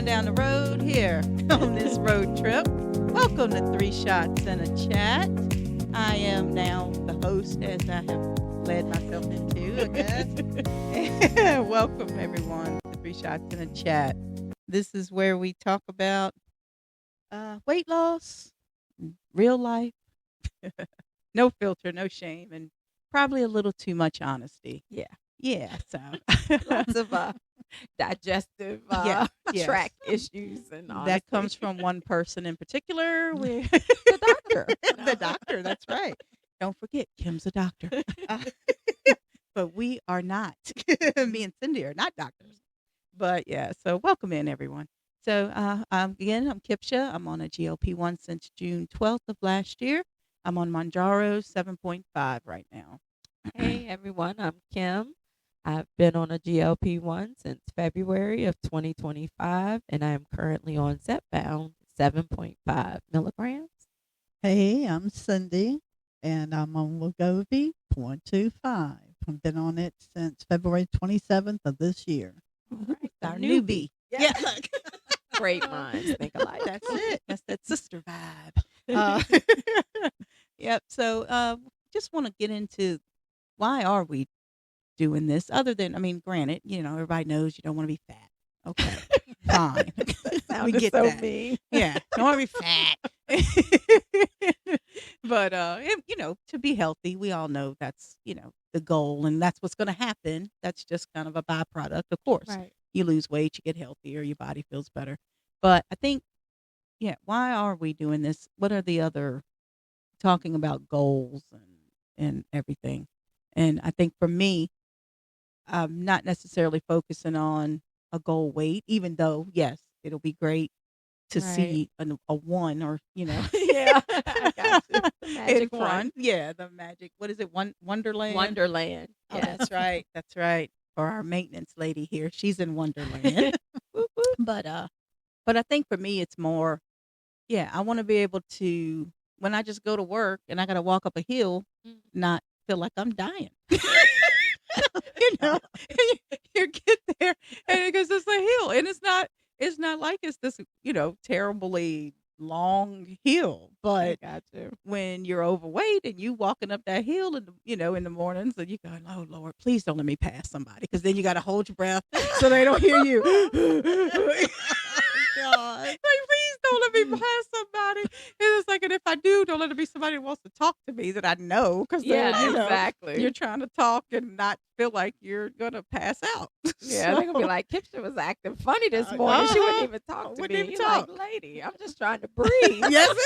going down the road here on this road trip. Welcome to Three Shots and a Chat. I am now the host, as I have led myself into, I guess. Welcome, everyone, to Three Shots and a Chat. This is where we talk about weight loss, real life, no filter, no shame, and probably a little too much honesty. Yeah. Yeah, so Lots of digestive yes. tract issues and that comes from one person in particular. the doctor. The doctor, that's right. Don't forget, Kim's a doctor. But we are not. Me and Cindy are not doctors. But yeah, so welcome in, everyone. So again, I'm Kipsha. I'm on a GLP1 since June 12th of last year. I'm on Manjaro 7.5 right now. Hey everyone, I'm Kim. I've been on a GLP1 since February of 2025, and I'm currently on Zepbound 7.5 milligrams. Hey, I'm Cindy, and I'm on Wegovy 0.25. I've been on it since February 27th of this year. All right, Our newbie. Yeah. Look. Great minds think alike. That's it. That's that sister vibe. Yep. So just want to get into why are we doing this? Other than, I mean, granted, everybody knows you don't want to be fat. Okay, fine. We get so that. mean. Yeah, don't want to be fat. But to be healthy, we all know that's the goal, and that's what's going to happen. That's just kind of a byproduct, of course. Right. You lose weight, you get healthier, your body feels better. But I think, why are we doing this? What are the other talking about goals and everything? And I think for me, I'm not necessarily focusing on a goal weight, even though, yes, it'll be great to see a one or, Yeah, I got you. The in magic front. one. Yeah, the magic. What is it? Wonderland? Wonderland. Oh, Yes. that's right. That's right. For our maintenance lady here, she's in Wonderland. Whoop, whoop. But I think for me, it's more, I want to be able to, when I just go to work and I got to walk up a hill, not feel like I'm dying. You get there and because it's a hill and it's not like it's this, terribly long hill. I But got you. when you're overweight and you walking up that hill in the mornings and you going, oh Lord, please don't let me pass somebody, because then you got to hold your breath so they don't hear you. God. Like, please don't let me pass somebody. And it's like, and if I do, don't let it be somebody who wants to talk to me that I know, because exactly. you're trying to talk and not feel like you're gonna pass out. Yeah, they're gonna be like, Kipsha was acting funny this morning. She wouldn't even talk to Wouldn't me. even You're talk. like, lady, I'm just trying to breathe. Yes,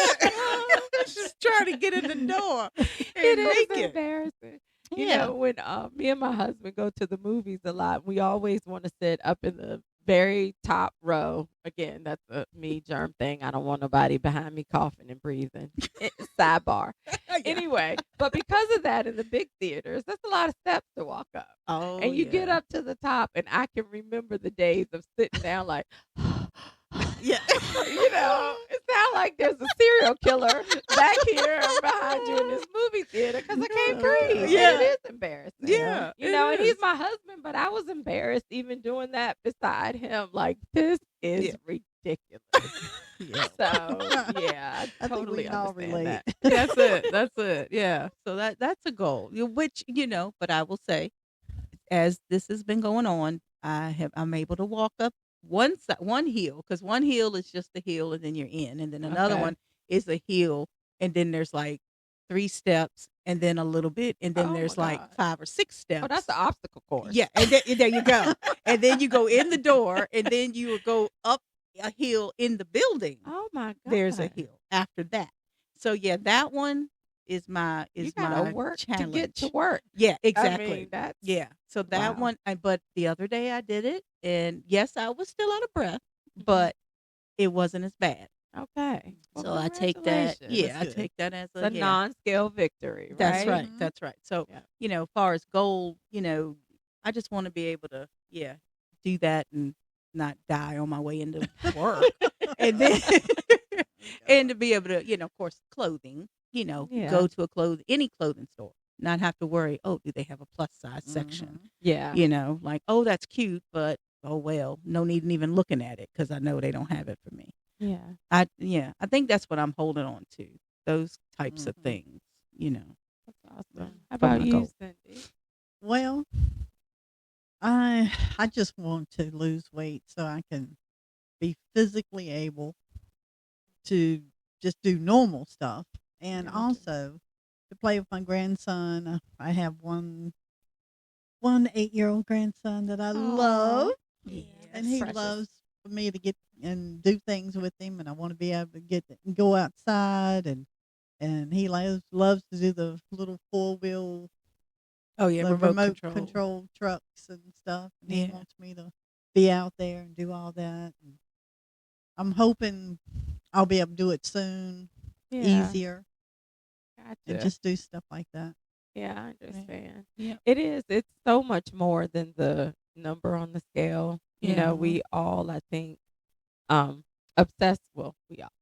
just trying to get in the door and It is make it. embarrassing. You Yeah. know, when me and my husband go to the movies a lot, we always want to sit up in the very top row. Again, that's a me germ thing. I don't want nobody behind me coughing and breathing. Sidebar. Anyway, but because of that, in the big theaters, that's a lot of steps to walk up. Oh, And you get up to the top, and I can remember the days of sitting down like, Yeah. it sounds like there's a serial killer back here behind you in this movie theater because I can't breathe. Yeah. And it is embarrassing. Yeah, And it he's is. my husband, but I was embarrassed even doing that beside him. Like, this is ridiculous. Yeah. So, yeah, I I think totally we can all understand relate. that. That's it. That's it. Yeah. So that's a goal. Which, but I will say, as this has been going on, I'm able to walk up one hill, because one hill is just the hill and then you're in, and then another Okay. one is a hill and then there's like 3 steps and then a little bit and then Oh, there's my like God. 5 or 6 steps. Oh, that's the obstacle course. Yeah, and there you go. And then you go in the door and then you go up a hill in the building. Oh, my God. There's a hill after that. So yeah, that one is my You gotta work challenge. to get to work. Yeah, exactly. I mean, that's Yeah. So that wow. one, but the other day I did it, and yes, I was still out of breath, but it wasn't as bad. Okay. Well, So I take that. congratulations. Yeah, I good. take that as It's a yeah. non-scale victory, right? That's right. Mhm. That's right. So Yeah. as far as goal, I just want to be able to do that and not die on my way into work, and then and to be able to of course clothing, Yeah. go to any clothing store, not have to worry, oh, do they have a plus size section? Mhm. Yeah. Like, oh, that's cute, but oh well, no need in even looking at it because I know they don't have it for me. Yeah. I think that's what I'm holding on to. Those types of Mhm. things, That's awesome. How For about my you, goal. Cindy? Well, I just want to lose weight so I can be physically able to just do normal stuff, and Gotcha. also to play with my grandson. I have one 8-year-old grandson that I love, and he Precious. loves for me to get and do things with him, and I want to be able to go outside, and he loves to do the little 4-wheel Oh yeah, the remote remote control. control trucks and stuff, and he Yeah. wants me to be out there and do all that. And I'm hoping I'll be able to do it soon, Yeah. easier, and Gotcha. just do stuff like that. Yeah, I understand. Yeah. It is. It's so much more than the number on the scale. Yeah. We all, I think, obsess. Well,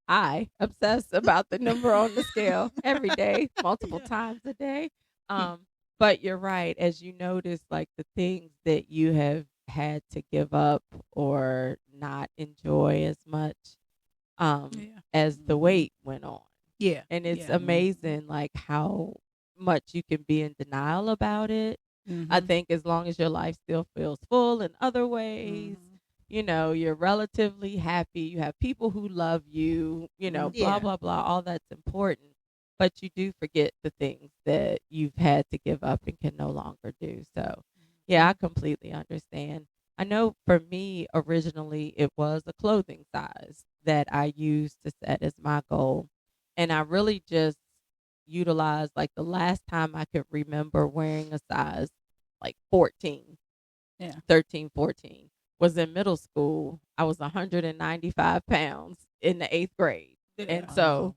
I obsess about the number on the scale every day, multiple Yeah. times a day. But you're right. As you notice, like the things that you have had to give up or not enjoy as much, Yeah. as the Mhm. weight went on. Yeah. And it's Yeah. amazing, like how much you can be in denial about it. I Mhm. think as long as your life still feels full in other ways, Mhm. you're relatively happy, you have people who love you, blah, Yeah. blah, blah, all that's important. But you do forget the things that you've had to give up and can no longer do. So, yeah, I completely understand. I know for me, originally, it was a clothing size that I used to set as my goal. And I really just utilized, like, the last time I could remember wearing a size like 14, Yeah. 13, 14 was in middle school. I was 195 pounds in the 8th grade. And Yeah. so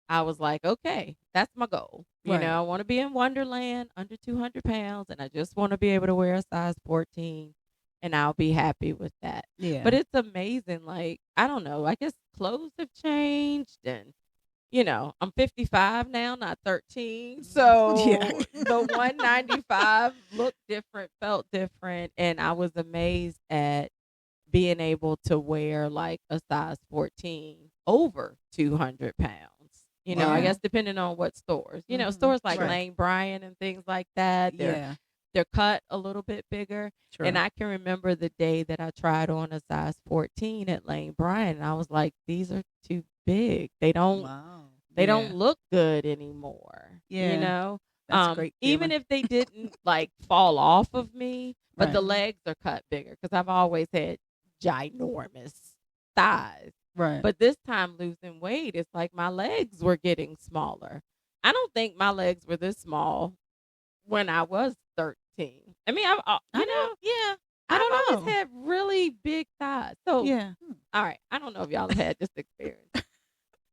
I was like, okay, that's my goal. Right. I want to be in Wonderland under 200 pounds, and I just want to be able to wear a size 14, and I'll be happy with that. Yeah. But it's amazing. Like, I don't know. I guess clothes have changed, and I'm 55 now, not 13. So Yeah. the 195 looked different, felt different. And I was amazed at being able to wear like a size 14 over 200 pounds. I Wow. guess depending on what stores, Mhm. stores like Right. Lane Bryant and things like that, Yeah. they're cut a little bit bigger. True. And I can remember the day that I tried on a size 14 at Lane Bryant, and I was like, these are too big. They don't Wow. they don't look good anymore. Yeah. That's a great Even feeling. if they didn't like fall off of me, but the Right. legs are cut bigger because I've always had ginormous thighs. Right. But this time losing weight, it's like my legs were getting smaller. I don't think my legs were this small when I was 13. I mean, Yeah. I I've don't always know. had really big thighs. So, Yeah. all right, I don't know if y'all have had this experience,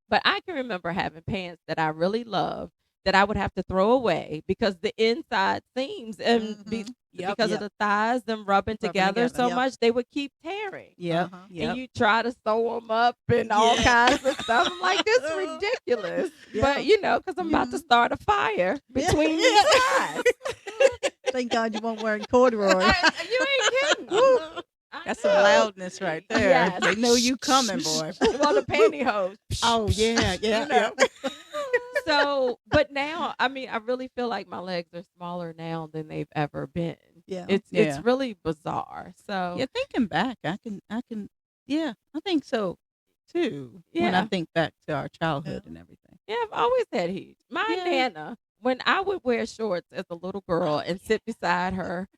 but I can remember having pants that I really loved that I would have to throw away because the inside seams and Mhm. Yep. because of the thighs, them rubbing together so Yep. much, they would keep tearing. Yep. Uh-huh. Yep. And you try to sew them up and all Yeah. kinds of stuff. I'm like, this is ridiculous. Yeah. But, because I'm about to Mhm. start a fire between these Yeah. thighs. Thank God you weren't wearing corduroy. You ain't kidding. I That's some know. loudness right there. Yes. They know you coming, boy. Well, the pantyhose. Oh yeah. Yeah. You know. Yeah. So, but now, I mean, I really feel like my legs are smaller now than they've ever been. Yeah. It's Yeah. really bizarre. So, Yeah, thinking back, I can, yeah, I think so too. When I Yeah. think back to our childhood Yeah. and everything. yeah, I've always had huge. My Yeah. Nana, when I would wear shorts as a little girl and sit beside her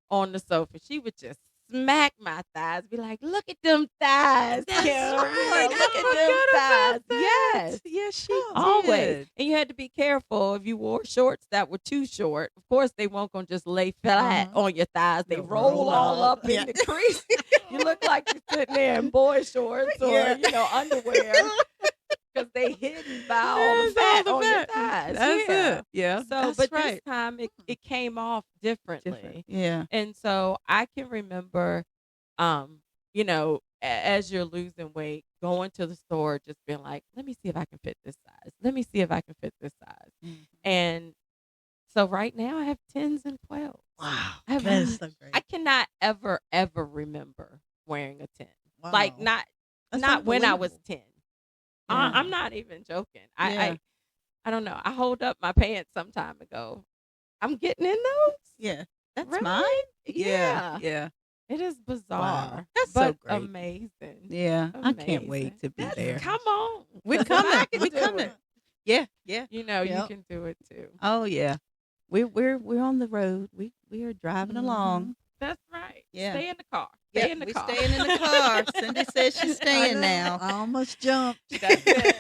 on the sofa, she would just smack my thighs, be like, "Look at them thighs, That's Kim. right. Look I at them forgot thighs." about that. Yes. Yes, she Always. did. And you had to be careful if you wore shorts that were too short. Of course, they weren't going to just lay flat Uh-huh. on your thighs. They They'll roll roll all up. up Yeah. in the crease. You look like you're sitting there in boy shorts or, Yeah. underwear because they hidden by all the Yes, fat all on the your fat. thighs. That's Yeah. it. Yeah. So, that's but right. this time it came off differently. Different. Yeah. And so I can remember, as you're losing weight, going to the store, just being like, let me see if I can fit this size. Let me see if I can fit this size. Mhm. And so right now I have 10s and 12s. Wow. I have That is so great. I cannot ever, ever remember wearing a 10. Wow. Like That's not when I was unbelievable. 10. Yeah. I'm not even joking. Yeah. I don't know. I hold up my pants some time ago. I'm getting in those. Yeah. That's Really? mine. Yeah. Yeah. It is bizarre. That's but so great. amazing. Yeah. I can't wait Amazing. to be That's- there. Come on. We're If I coming. can We're do coming. it, Yeah. Yeah. you know, you Yep. can do it too. Oh yeah. We're on the road. We are driving along. That's right. Yeah. Stay in the car. Yeah, Stay in the we car. staying in the car. Cindy says she's I staying know. now. I almost jumped. That's it.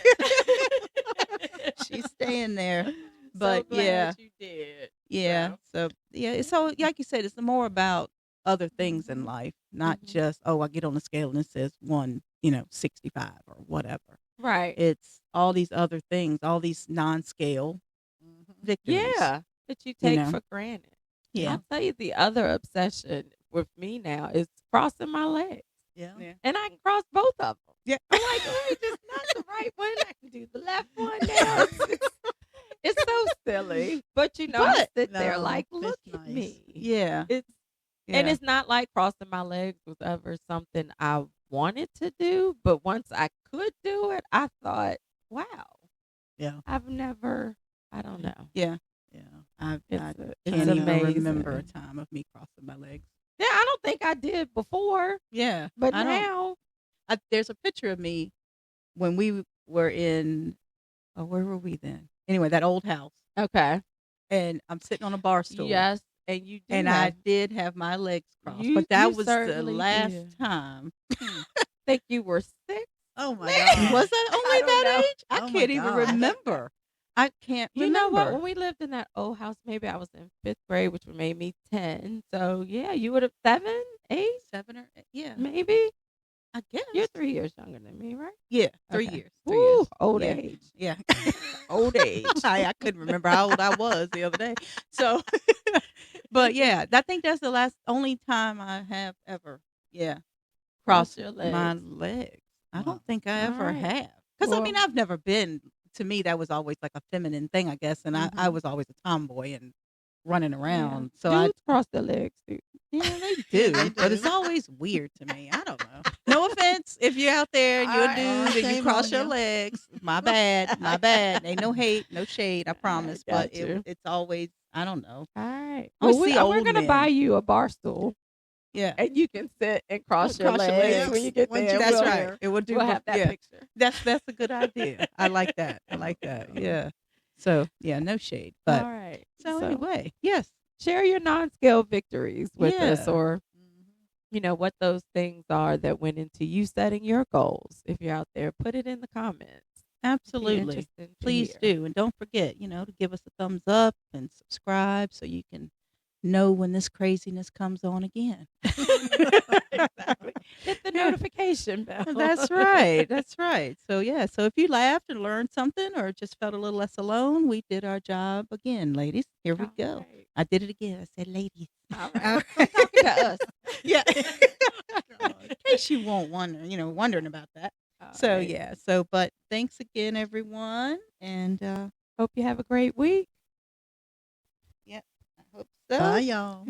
She's staying there. So But glad yeah. you did. Yeah. So yeah. So like you said, it's more about other things in Mhm. life, not Mhm. just I get on the scale and it says 165 or whatever. Right. It's all these other things, all these non-scale Mhm. victories. Yeah. That you take know. for granted. Yeah. I'll tell you the other obsession with me now is crossing my legs. Yeah. Yeah. And I can cross both of them. Yeah. I'm like, wait, just not the right one. I can do the left one now. It's so silly. But you know, I sit there No, like, it's look at nice. me. Yeah. It's and it's not like crossing my legs was ever something I wanted to do, but once I could do it, I thought, wow, Yeah. I've never, I don't know. Yeah. Yeah. I It's can't amazing. even remember a time of me crossing my legs. Yeah, I don't think I did before, Yeah. but I don't- now, there's a picture of me when we were in, where were we then? Anyway, that old house. okay, And I'm sitting on a bar stool. yes, and you do, And I did have my legs crossed. You- but that you was the certainly last did. time. think you were 6. Oh my Man, God. Was I only I don't that know. age? I Oh my can't even God. remember. I can't You remember. know what? When we lived in that old house, maybe I was in 5th grade, which would made me 10. So yeah, you would have 7, 8, 7 or 8? Yeah. maybe. I guess. You're 3 years younger than me, right? Yeah. 3 Okay. years. 3 Woo, years. old Yeah. age. Yeah. Old age. I couldn't remember how old I was the other day. So, but yeah, I think that's the only time I have ever, Cross crossed your my legs. legs. I Wow. don't think I ever Alright. have. Because, I mean, Well- I've never been, to me, that was always like a feminine thing, I guess. And I Mhm. was always a tomboy and running Yeah. around. So Dudes cross their legs, too. they Yeah, do. they But it's do. always weird to me. I don't know. No offense if you're out there and you're a Alright. dude and you Shame cross on your you. legs. My bad. My bad. Ain't no hate, no shade, I promise. But got you. it's always, I don't know. All right. I always Well, see we're old going to men. buy you a bar stool, Yeah. and you can sit and cross your Cross your legs legs. when you get Once there. you That's get right. there. It would do We'll both. have that Yeah. picture. That's a good idea. I like that. I like that. Yeah. So yeah, no shade. But All right. so anyway, yes. share your non-scale victories with us, Yeah. or Mhm. what those things are that went into you setting your goals. If you're out there, put it in the comments. Be Absolutely. interested to Please hear. do. And don't forget, to give us a thumbs up and subscribe so you can know when this craziness comes on again. Exactly. Hit the Yeah. notification bell. That's right. That's right. So yeah. So if you laughed and learned something or just felt a little less alone, we did our job again, ladies. Here we All go. right. I did it again. I said ladies. All right. I'm talking to us. Yeah. God. In case you won't wondering about that. All So right. yeah. So but thanks again, everyone. And Hope you have a great week. I hope so. Bye, y'all.